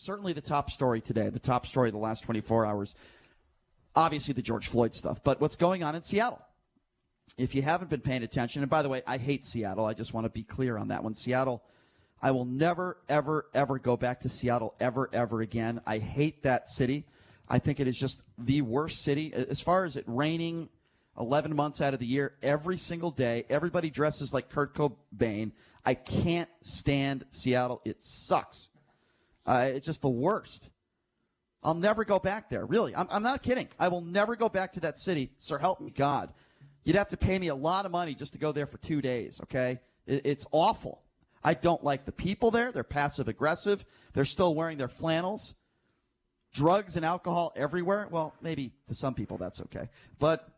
certainly the top story today, the top story of the last 24 hours, obviously the George Floyd stuff, but what's going on in Seattle. If you haven't been paying attention, and by the way, I hate Seattle. I just want to be clear on that one. Seattle, I will never, ever, ever go back to Seattle ever, ever again. I hate that city. I think it is just the worst city. As far as it raining 11 months out of the year, every single day, everybody dresses like Kurt Cobain. I can't stand Seattle. It sucks. It's just the worst. I'll never go back there. Really, I'm not kidding. I will never go back to that city. So help me God. You'd have to pay me a lot of money just to go there for 2 days, okay? It's awful. I don't like the people there. They're passive-aggressive. They're still wearing their flannels. Drugs and alcohol everywhere. Well, maybe to some people that's okay. But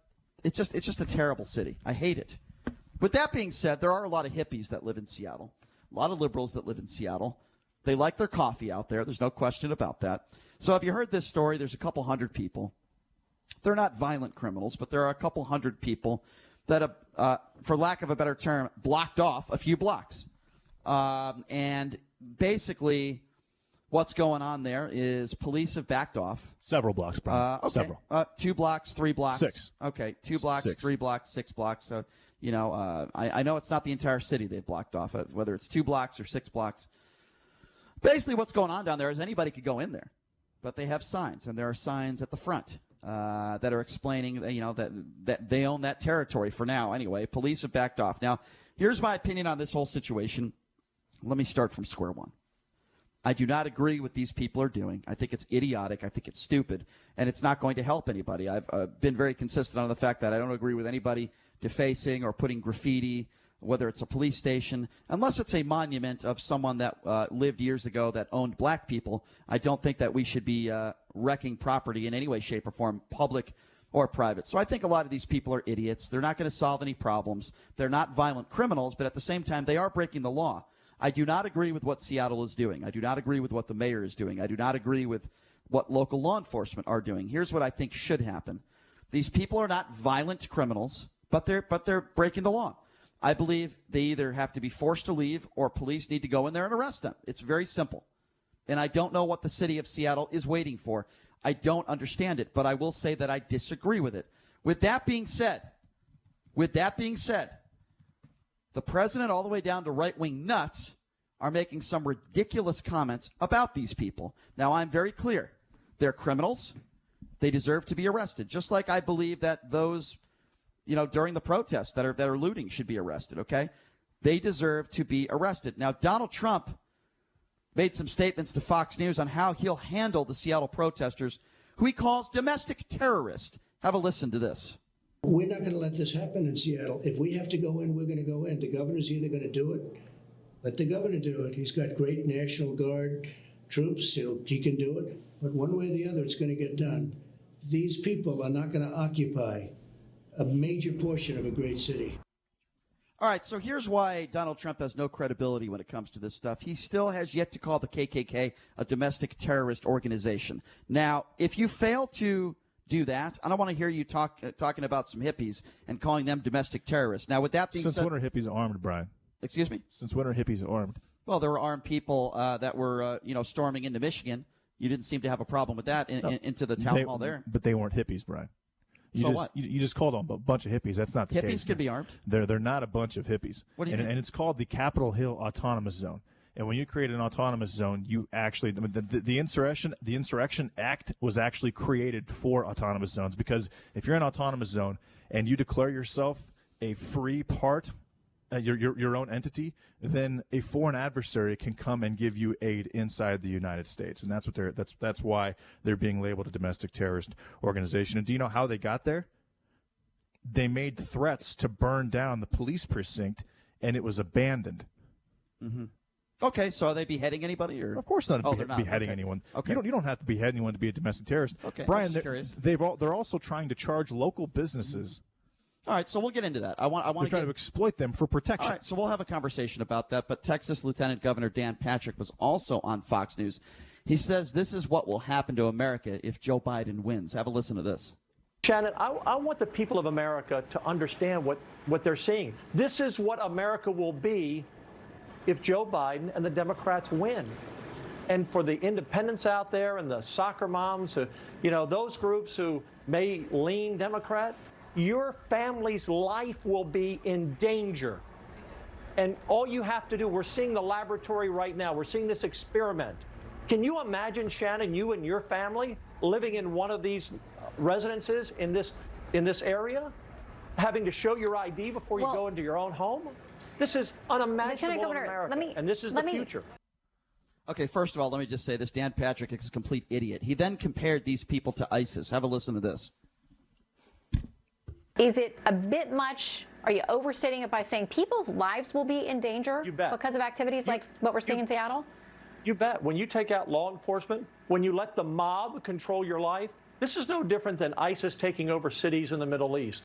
it's just a terrible city. I hate it. With that being said, there are a lot of hippies that live in Seattle, a lot of liberals that live in Seattle. They like their coffee out there. There's no question about that. So have you heard this story? There's a couple hundred people. They're not violent criminals, but there are a couple hundred people that have, for lack of a better term, blocked off a few blocks. And basically what's going on there is police have backed off. Several blocks, Brian. Okay. Several. 2 blocks, 3 blocks. 6. Okay, 2 blocks, 6. 3 blocks, 6 blocks. So, I know it's not the entire city they've blocked off, whether it's 2 blocks or 6 blocks. Basically what's going on down there is anybody could go in there, but they have signs, and there are signs at the front that are explaining, that they own that territory for now. Anyway, police have backed off. Now, here's my opinion on this whole situation. Let me start from square one. I do not agree with these people are doing. I think it's idiotic. I think it's stupid, and it's not going to help anybody. I've been very consistent on the fact that I don't agree with anybody defacing or putting graffiti, whether it's a police station, unless it's a monument of someone that lived years ago that owned black people. I don't think that we should be wrecking property in any way, shape, or form, public or private. So I think a lot of these people are idiots. They're not going to solve any problems. They're not violent criminals, but at the same time, they are breaking the law. I do not agree with what Seattle is doing. I do not agree with what the mayor is doing. I do not agree with what local law enforcement are doing. Here's what I think should happen. These people are not violent criminals, but they're breaking the law. I believe they either have to be forced to leave or police need to go in there and arrest them. It's very simple. And I don't know what the city of Seattle is waiting for. I don't understand it, but I will say that I disagree with it. With that being said, the president all the way down to right-wing nuts are making some ridiculous comments about these people. Now, I'm very clear. They're criminals. They deserve to be arrested, just like I believe that those during the protests that are looting should be arrested, okay? They deserve to be arrested. Now, Donald Trump made some statements to Fox News on how he'll handle the Seattle protesters, who he calls domestic terrorists. Have a listen to this. We're not going to let this happen in Seattle. If we have to go in, we're going to go in. The governor's either going to do it. Let the governor do it. He's got great National Guard troops. He can do it. But one way or the other, it's going to get done. These people are not going to occupy a major portion of a great city. All right, so here's why Donald Trump has no credibility when it comes to this stuff. He still has yet to call the KKK a domestic terrorist organization. Now, if you fail to do that, I don't want to hear you talking about some hippies and calling them domestic terrorists. Now, with that being said... Since when are hippies armed, Brian? Excuse me? Since when are hippies armed? Well, there were armed people that were, storming into Michigan. You didn't seem to have a problem with that into the town hall there. But they weren't hippies, Brian. What? You just called them a bunch of hippies. That's not the case. Hippies could be armed. They're not a bunch of hippies. What do you mean? And it's called the Capitol Hill Autonomous Zone. And when you create an autonomous zone, you actually the Insurrection Act was actually created for autonomous zones, because if you're an autonomous zone and you declare yourself a free part, your own entity, then a foreign adversary can come and give you aid inside the United States, and that's why they're being labeled a domestic terrorist organization. And do you know how they got there? They made threats to burn down the police precinct, and it was abandoned. Mm-hmm. Okay, so are they beheading anybody? Or? Of course not. They're not beheading okay. anyone. Okay. You don't have to behead anyone to be a domestic terrorist. Okay, Brian, I'm just curious. They're also trying to charge local businesses. All right, so we'll get into that. I want They're trying to exploit them for protection. All right, so we'll have a conversation about that. But Texas Lieutenant Governor Dan Patrick was also on Fox News. He says this is what will happen to America if Joe Biden wins. Have a listen to this. Shannon, I want the people of America to understand what they're seeing. This is what America will be if Joe Biden and the Democrats win. And for the independents out there and the soccer moms, those groups who may lean Democrat, your family's life will be in danger. And all you have to do, we're seeing the laboratory right now. We're seeing this experiment. Can you imagine, Shannon, you and your family living in one of these residences in this area, having to show your ID before you go into your own home? This is unimaginable in America, and this is the future. Okay, first of all, let me just say this. Dan Patrick is a complete idiot. He then compared these people to ISIS. Have a listen to this. Is it a bit much? Are you overstating it by saying people's lives will be in danger because of activities like what we're seeing in Seattle? You bet. When you take out law enforcement, when you let the mob control your life, this is no different than ISIS taking over cities in the Middle East.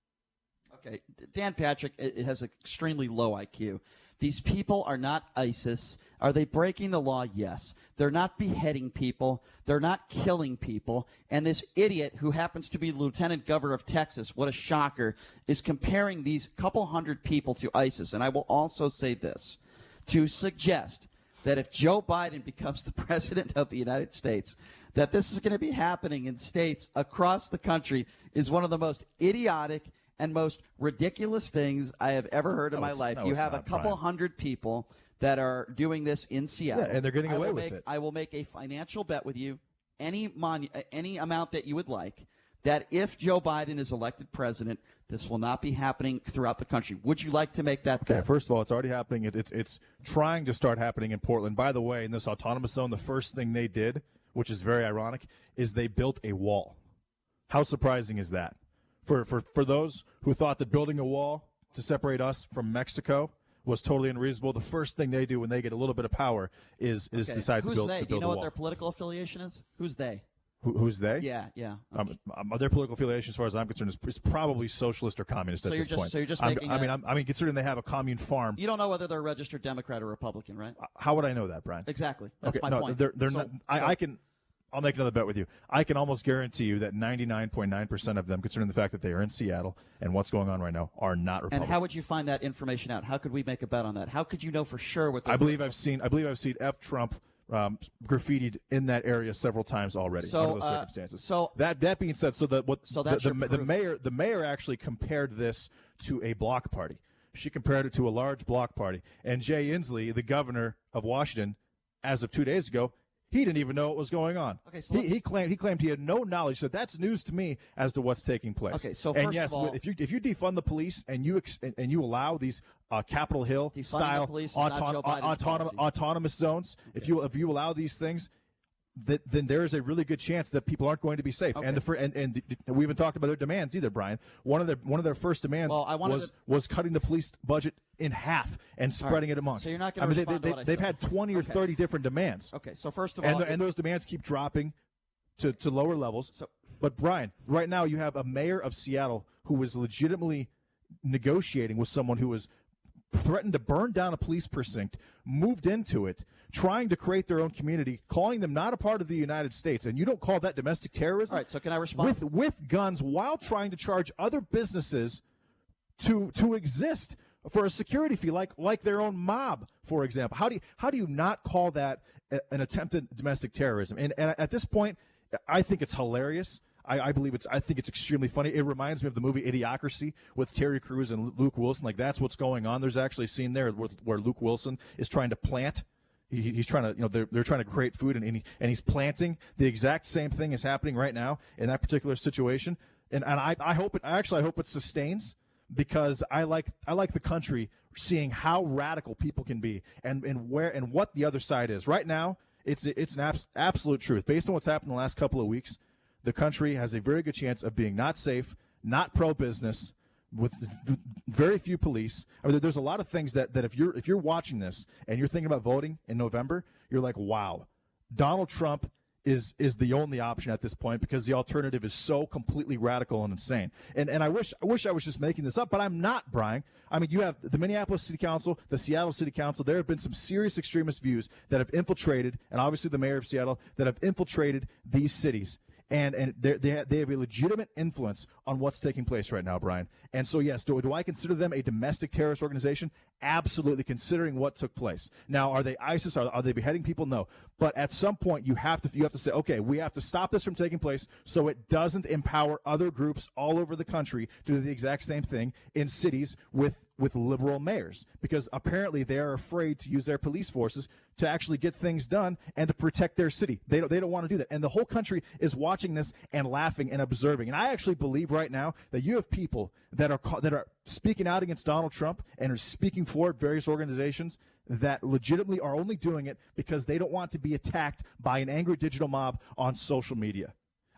Okay, Dan Patrick has an extremely low IQ. These people are not ISIS. Are they breaking the law? Yes. They're not beheading people. They're not killing people. And this idiot who happens to be Lieutenant Governor of Texas, what a shocker, is comparing these couple hundred people to ISIS. And I will also say this, to suggest that if Joe Biden becomes the president of the United States, that this is going to be happening in states across the country is one of the most idiotic and most ridiculous things I have ever heard in my life. You have a couple hundred people that are doing this in Seattle. Yeah, and they're getting away with it. I will make a financial bet with you, any amount that you would like, that if Joe Biden is elected president, this will not be happening throughout the country. Would you like to make that bet? Okay, first of all, it's already happening. It's trying to start happening in Portland. By the way, in this autonomous zone, the first thing they did, which is very ironic, is they built a wall. How surprising is that? For those who thought that building a wall to separate us from Mexico was totally unreasonable, the first thing they do when they get a little bit of power is decide to build a wall. Do you know what their political affiliation is? Who's they? Who's they? Yeah. Their political affiliation, as far as I'm concerned, is probably socialist or communist at this point. So you're just making. I mean, considering they have a commune farm. You don't know whether they're a registered Democrat or Republican, right? How would I know that, Brian? Exactly. That's okay, my point. They're not. I can. I'll make another bet with you. I can almost guarantee you that 99.9% of them, considering the fact that they are in Seattle and what's going on right now, are not Republicans. And how would you find that information out? How could we make a bet on that? How could you know for sure what? I believe I've seen F. Trump graffitied in that area several times already under those circumstances. So that being said, the mayor actually compared this to a block party. She compared it to a large block party. And Jay Inslee, the governor of Washington, as of 2 days ago, he didn't even know what was going on. Okay, so he claimed he had no knowledge. So that's news to me as to what's taking place. Okay, so and first yes, of all, if you defund the police and you allow these Capitol Hill style autonomous zones, okay. if you allow these things, then there is a really good chance that people aren't going to be safe. Okay. And we haven't talked about their demands either, Brian. One of their first demands was cutting the police budget in half and spreading it amongst. So you're not going to respond to what I said. They've had 20 or 30 different demands. Okay, so first of all, and those demands keep dropping to lower levels. But Brian, right now you have a mayor of Seattle who was legitimately negotiating with someone who was threatened to burn down a police precinct, moved into it, trying to create their own community, calling them not a part of the United States, and you don't call that domestic terrorism? All right, so can I respond? With guns, while trying to charge other businesses to exist for a security fee, like their own mob, for example. How do you not call that an attempted domestic terrorism? And at this point, I think it's hilarious. I think it's extremely funny. It reminds me of the movie Idiocracy with Terry Crews and Luke Wilson. Like, that's what's going on. There's actually a scene there where Luke Wilson is trying to plant. He's trying to, they're trying to create food, and he's planting. The exact same thing is happening right now in that particular situation. And I hope it sustains, because I like the country seeing how radical people can be and what the other side is. Right now, it's an absolute truth. Based on what's happened in the last couple of weeks, the country has a very good chance of being not safe, not pro-business, with very few police. I mean, there's a lot of things that if you're watching this and you're thinking about voting in November, you're like, wow, Donald Trump is the only option at this point, because the alternative is so completely radical and insane. And I wish I was just making this up, but I'm not, Brian. I mean, you have the Minneapolis City Council, the Seattle City Council. There have been some serious extremist views that have infiltrated, and obviously the mayor of Seattle, that have infiltrated these cities. and they have a legitimate influence on what's taking place right now, Brian. And so, yes, do I consider them a domestic terrorist organization? Absolutely, considering what took place. Now, are they ISIS? Are they beheading people? No. But at some point, you have to say, okay, we have to stop this from taking place so it doesn't empower other groups all over the country to do the exact same thing in cities with liberal mayors, because apparently they are afraid to use their police forces to actually get things done and to protect their city. They don't want to do that. And the whole country is watching this and laughing and observing. And I actually believe right now that you have people that are speaking out against Donald Trump and are speaking for various organizations that legitimately are only doing it because they don't want to be attacked by an angry digital mob on social media.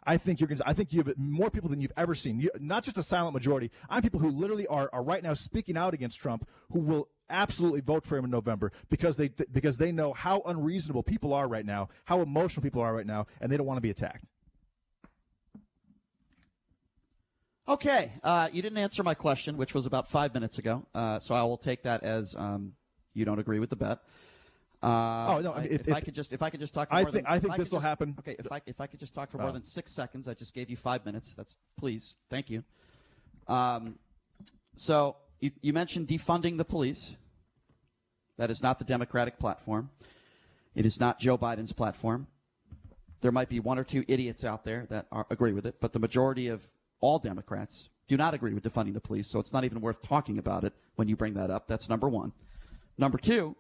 I think you have more people than you've ever seen. Not just a silent majority. I'm people who literally are right now speaking out against Trump, who will absolutely vote for him in November because they know how unreasonable people are right now, how emotional people are right now, and they don't want to be attacked. Okay, you didn't answer my question, which was about 5 minutes ago. So I will take that as you don't agree with the bet. If I could just talk for more than I think this will happen. Okay, if I could just talk for more than 6 seconds, I just gave you 5 minutes. Please, thank you. So you mentioned defunding the police. That is not the Democratic platform. It is not Joe Biden's platform. There might be one or two idiots out there that agree with it, but the majority of all Democrats do not agree with defunding the police. So it's not even worth talking about it when you bring that up. That's number one. Number two.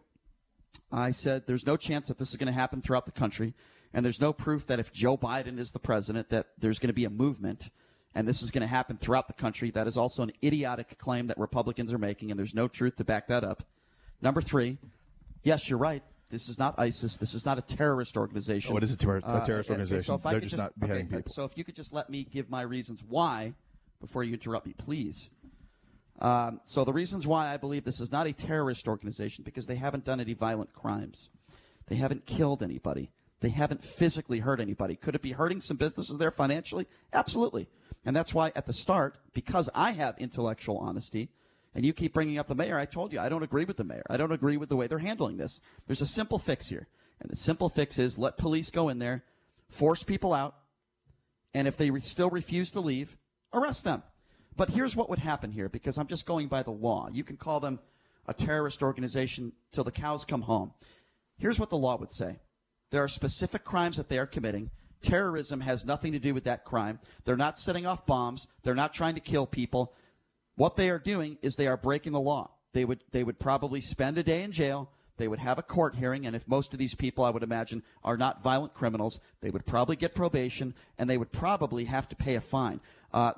I said there's no chance that this is going to happen throughout the country, and there's no proof that if Joe Biden is the president that there's going to be a movement and this is going to happen throughout the country. That is also an idiotic claim that Republicans are making, and there's no truth to back that up. Number three, yes, you're right. This is not ISIS. This is not a terrorist organization. Oh, it is a terrorist organization. So if They're just not beheading people. So if you could just let me give my reasons why before you interrupt me, please. So the reasons why I believe this is not a terrorist organization, because they haven't done any violent crimes. They haven't killed anybody. They haven't physically hurt anybody. Could it be hurting some businesses there financially? Absolutely. And that's why at the start, because I have intellectual honesty, and you keep bringing up the mayor, I told you I don't agree with the mayor. I don't agree with the way they're handling this. There's a simple fix here. And the simple fix is let police go in there, force people out, and if they still refuse to leave, arrest them. But here's what would happen here, because I'm just going by the law. You can call them a terrorist organization till the cows come home. Here's what the law would say. There are specific crimes that they are committing. Terrorism has nothing to do with that crime. They're not setting off bombs. They're not trying to kill people. What they are doing is they are breaking the law. They would probably spend a day in jail. They would have a court hearing, and if most of these people, I would imagine, are not violent criminals, they would probably get probation, and they would probably have to pay a fine.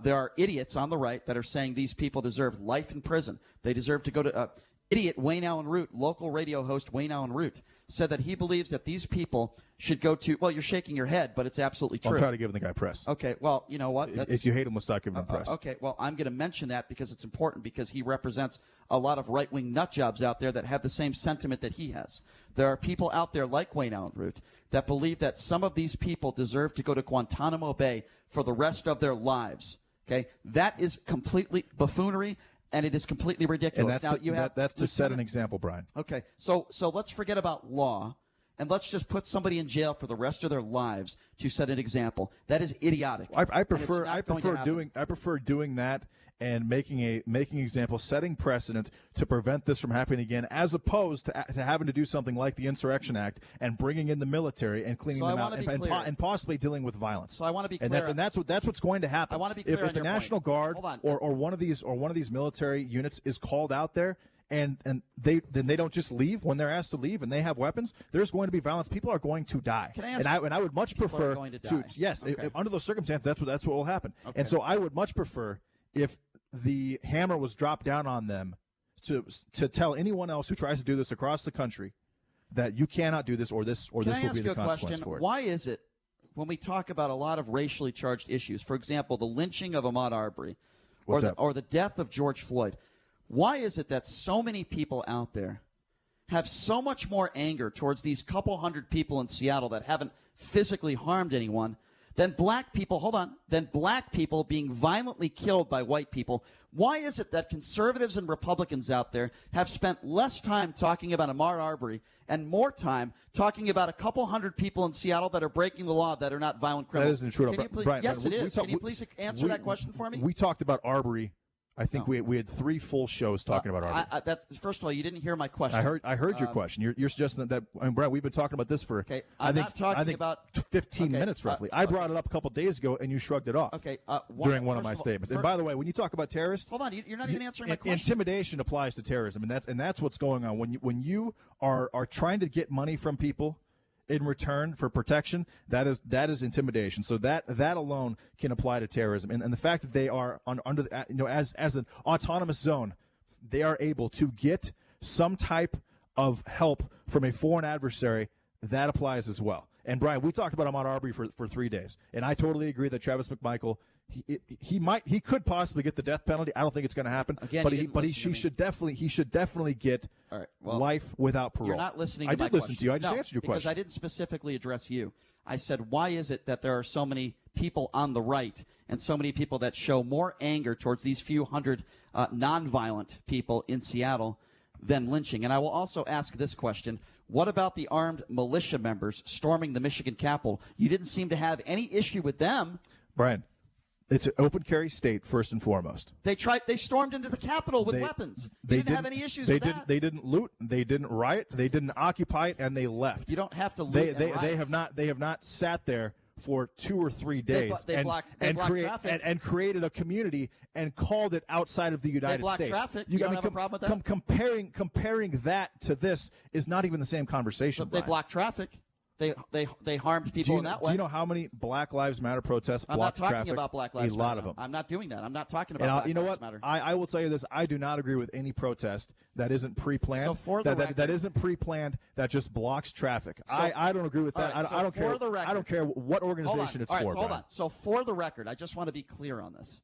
There are idiots on the right that are saying these people deserve life in prison. They deserve to go to idiot Wayne Allen Root, local radio host Wayne Allen Root, said that he believes that these people should go to, well, you're shaking your head, but it's absolutely true. I'm trying to give the guy press. Okay, well, you know what? If you hate him, we'll stop giving him press. Okay, well, I'm going to mention that because it's important, because he represents a lot of right-wing nut jobs out there that have the same sentiment that he has. There are people out there like Wayne Allen Root that believe that some of these people deserve to go to Guantanamo Bay for the rest of their lives. Okay, that is completely buffoonery, and it is completely ridiculous. And that's to set an example, Brian. Okay, so let's forget about law, and let's just put somebody in jail for the rest of their lives to set an example. That is idiotic. I prefer doing that and making example, setting precedent to prevent this from happening again, as opposed to having to do something like the Insurrection Act and bringing in the military and cleaning them out and possibly dealing with violence. So I want to be clear. And that's what's going to happen. I want to be clear if the National Guard or one of these military units is called out there, and they don't just leave when they're asked to leave, and they have weapons, there's going to be violence. People are going to die. Can I ask? And I would much prefer to yes, okay. Under those circumstances, that's what will happen. Okay. And so I would much prefer if the hammer was dropped down on them to tell anyone else who tries to do this across the country that you cannot do this, or this will be the consequence for it. Why is it when we talk about a lot of racially charged issues, for example, the lynching of Ahmaud Arbery or the death of George Floyd, why is it that so many people out there have so much more anger towards these couple hundred people in Seattle that haven't physically harmed anyone than black people being violently killed by white people. Why is it that conservatives and Republicans out there have spent less time talking about Ahmaud Arbery and more time talking about a couple hundred people in Seattle that are breaking the law that are not violent criminals? That isn't true. Brian, yes, it is. Can you please answer that question for me? We talked about Arbery. I think we had 3 full shows talking about Arbery. That's first of all, you didn't hear my question. I heard your question. You're suggesting that. Brian, we've been talking about this for I think about 15 minutes roughly. I brought it up a couple days ago, and you shrugged it off. During one of my statements. And by the way, when you talk about terrorists, hold on, you're not even answering my question. Intimidation applies to terrorism, and that's what's going on. When you are trying to get money from people in return for protection, that is intimidation. So that alone can apply to terrorism. And the fact that they are under the, as an autonomous zone, they are able to get some type of help from a foreign adversary, that applies as well. And Brian, we talked about Ahmaud Arbery for 3 days, and I totally agree that Travis McMichael, he could possibly get the death penalty. I don't think it's going to happen. Again, but he should definitely get life without parole. You're not listening to I my did listen question. to you. I just answered your question. Because I didn't specifically address you. I said, why is it that there are so many people on the right and so many people that show more anger towards these few hundred nonviolent people in Seattle than lynching? And I will also ask this question. What about the armed militia members storming the Michigan Capitol? You didn't seem to have any issue with them. Brian, it's an open carry state, first and foremost. They stormed into the Capitol with weapons. They didn't have any issues with that. They didn't loot. They didn't riot. They didn't occupy it, and they left. You don't have to loot and riot. They have not sat there for 2 or 3 days they blocked traffic. and created a community and called it outside of the United States. They blocked traffic. You don't have a problem with that? Comparing that to this is not even the same conversation. But they blocked traffic. They harmed people in that way. Do you know how many Black Lives Matter protests blocked traffic? I'm not talking about Black Lives Matter. A lot of them. I'm not doing that. I'm not talking about Black Lives Matter. I will tell you this. I do not agree with any protest that isn't pre-planned. So for the record, that isn't pre-planned, that just blocks traffic. I don't agree with that. Right, I don't care. I don't care what organization it's for. Hold on. So for the record, I just want to be clear on this.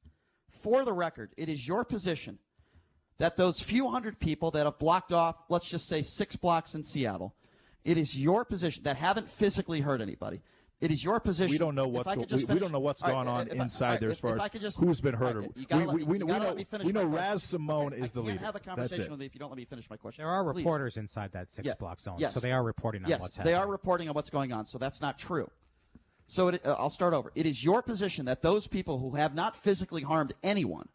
For the record, it is your position that those few hundred people that have blocked off, let's just say 6 blocks in Seattle, it is your position that haven't physically hurt anybody. It is your position. We don't know what's gone on inside there as far as who's been hurt. We know Raz Simone is the leader. You can't have a conversation with me if you don't let me finish my question. There are reporters inside that 6-block zone, so they are reporting on what's happening. Yes, they are reporting on what's going on, so that's not true. So I'll start over. It is your position that those people who have not physically harmed anyone,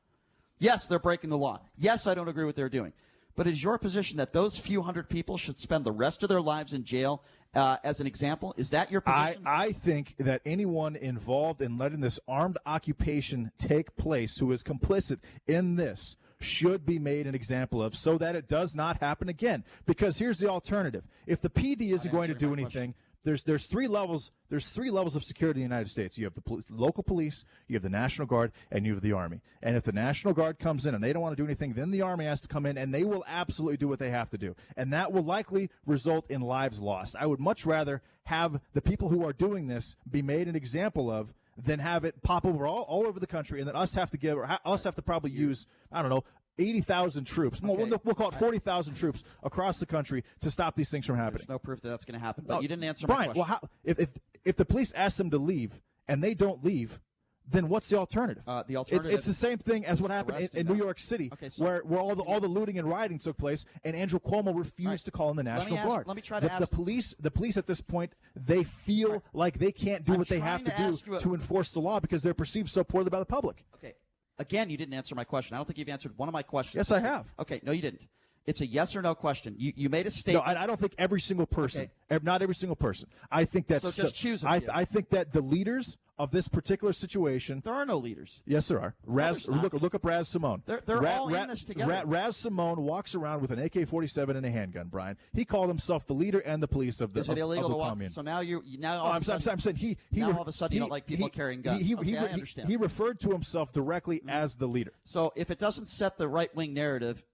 yes, they're breaking the law. Yes, I don't agree with what they're doing. But it is your position that those few hundred people should spend the rest of their lives in jail as an example? Is that your position? I think that anyone involved in letting this armed occupation take place who is complicit in this should be made an example of so that it does not happen again. Because here's the alternative. If the PD isn't going to do anything, there's 3 levels. There's 3 levels of security in the United States. You have the local police, you have the National Guard, and you have the Army. And if the National Guard comes in and they don't want to do anything, then the Army has to come in, and they will absolutely do what they have to do. And that will likely result in lives lost. I would much rather have the people who are doing this be made an example of than have it pop over all over the country, and then us have to probably use, I don't know, 80,000 troops. Okay. We'll call it 40,000 troops across the country to stop these things from happening. There's no proof that that's going to happen. But you didn't answer Brian, my question. Well, if the police ask them to leave and they don't leave, then what's the alternative? The alternative it's the same thing as what happened in New York City, where all the looting and rioting took place, and Andrew Cuomo refused to call in the National Guard. Let me try to ask the police at this point, they feel like they can't do what they have to do to enforce the law because they're perceived so poorly by the public. Okay. Again, you didn't answer my question. I don't think you've answered one of my questions. Yes, I have. Okay, no, you didn't. It's a yes or no question. You made a statement. No, I don't think every single person, not every single person. I think that's so just choose. I think that the leaders of this particular situation. There are no leaders. Yes, there are. Look up Raz Simone. They're all in this together. Raz Simone walks around with an AK-47 and a handgun. Brian, he called himself the leader and the police of the. Is it illegal to walk? So now all of a sudden you don't like people carrying guns. I understand. He referred to himself directly as the leader. So if it doesn't set the right wing narrative.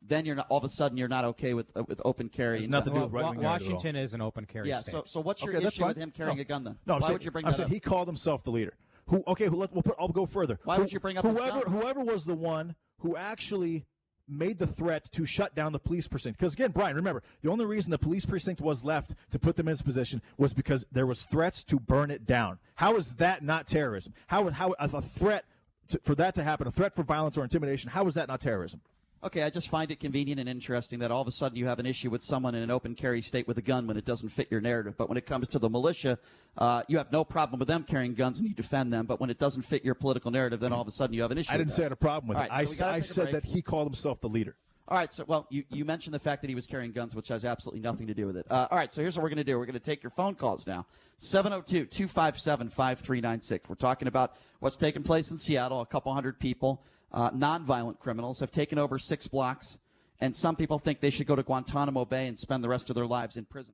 Then all of a sudden you're not okay with open carry. There's nothing to do with right-wing Washington is an open carry state. So what's your issue with him carrying a gun then? No, why would you bring that up? He called himself the leader. I'll go further. Why would you bring up his gun? Whoever was the one who actually made the threat to shut down the police precinct. Because, again, Brian, remember, the only reason the police precinct was left to put them in this position was because there was threats to burn it down. How is that not terrorism? How a threat for that to happen, a threat for violence or intimidation, how is that not terrorism? Okay, I just find it convenient and interesting that all of a sudden you have an issue with someone in an open carry state with a gun when it doesn't fit your narrative. But when it comes to the militia, you have no problem with them carrying guns and you defend them. But when it doesn't fit your political narrative, then all of a sudden you have an issue. I didn't say I had a problem with it. I said that he called himself the leader. All right, so, well, you mentioned the fact that he was carrying guns, which has absolutely nothing to do with it. All right, so here's what we're going to do. We're going to take your phone calls now. 702-257-5396. We're talking about what's taken place in Seattle. A couple hundred people, nonviolent criminals, have taken over 6 blocks, and some people think they should go to Guantanamo Bay and spend the rest of their lives in prison.